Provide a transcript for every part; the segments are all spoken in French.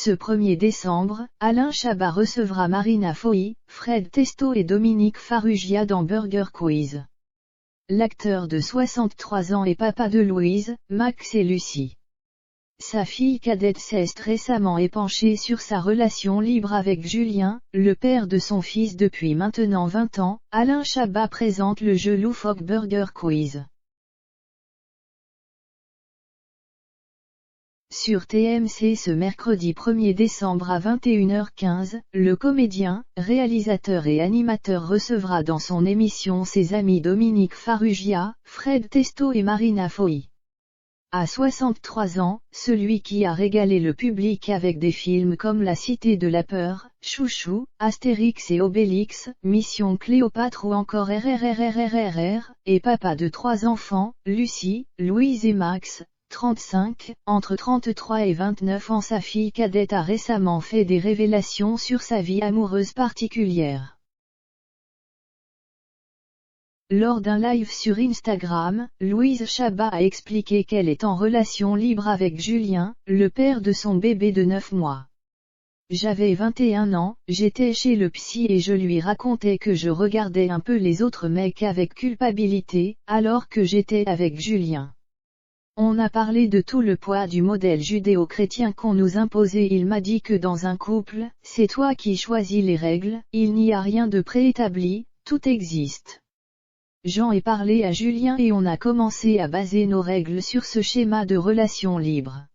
Ce 1er décembre, Alain Chabat recevra Marina Foï, Fred Testo et Dominique Farrugia dans Burger Quiz. L'acteur de 63 ans est papa de Louise, Max et Lucie. Sa fille cadette s'est récemment épanchée sur sa relation libre avec Julien, le père de son fils depuis maintenant 20 ans. Alain Chabat présente le jeu loufoque Burger Quiz. Sur TMC ce mercredi 1er décembre à 21h15, le comédien, réalisateur et animateur recevra dans son émission ses amis Dominique Farrugia, Fred Testo et Marina Foï. À 63 ans, celui qui a régalé le public avec des films comme La Cité de la Peur, Chouchou, Astérix et Obélix, Mission Cléopâtre ou encore RRRRRRR, est papa de 3 enfants, Lucie, Louise et Max. 35, entre 33 et 29 ans. Sa fille cadette a récemment fait des révélations sur sa vie amoureuse particulière. Lors d'un live sur Instagram, Louise Chabat a expliqué qu'elle est en relation libre avec Julien, le père de son bébé de 9 mois. J'avais 21 ans, j'étais chez le psy et je lui racontais que je regardais un peu les autres mecs avec culpabilité, alors que j'étais avec Julien. On a parlé de tout le poids du modèle judéo-chrétien qu'on nous imposait. Il m'a dit que dans un couple, c'est toi qui choisis les règles, il n'y a rien de préétabli, tout existe. J'en ai parlé à Julien et on a commencé à baser nos règles sur ce schéma de relation libre.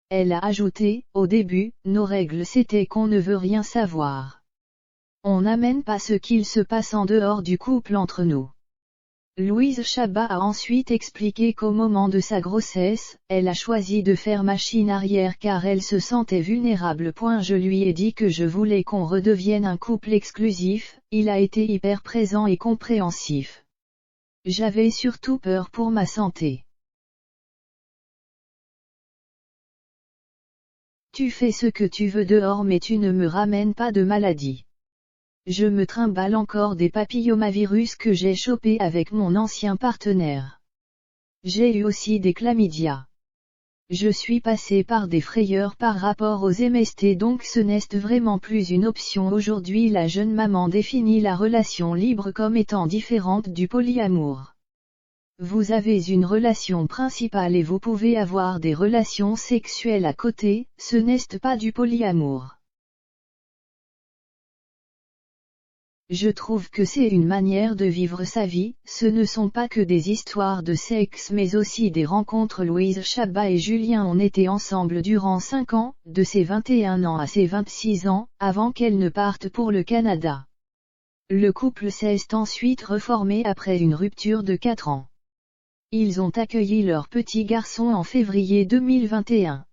Elle a ajouté, au début, nos règles c'était qu'on ne veut rien savoir. On n'amène pas ce qu'il se passe en dehors du couple entre nous. Louise Chabat a ensuite expliqué qu'au moment de sa grossesse, elle a choisi de faire machine arrière car elle se sentait vulnérable. Je lui ai dit que je voulais qu'on redevienne un couple exclusif, il a été hyper présent et compréhensif. J'avais surtout peur pour ma santé. Tu fais ce que tu veux dehors mais tu ne me ramènes pas de maladie. Je me trimballe encore des papillomavirus que j'ai chopés avec mon ancien partenaire. J'ai eu aussi des chlamydia. Je suis passé par des frayeurs par rapport aux MST donc ce n'est vraiment plus une option aujourd'hui. La jeune maman définit la relation libre comme étant différente du polyamour. Vous avez une relation principale et vous pouvez avoir des relations sexuelles à côté, ce n'est pas du polyamour. Je trouve que c'est une manière de vivre sa vie, ce ne sont pas que des histoires de sexe mais aussi des rencontres. Louise Chabat et Julien ont été ensemble durant 5 ans, de ses 21 ans à ses 26 ans, avant qu'elle ne parte pour le Canada. Le couple s'est ensuite reformé après une rupture de 4 ans. Ils ont accueilli leur petit garçon en février 2021.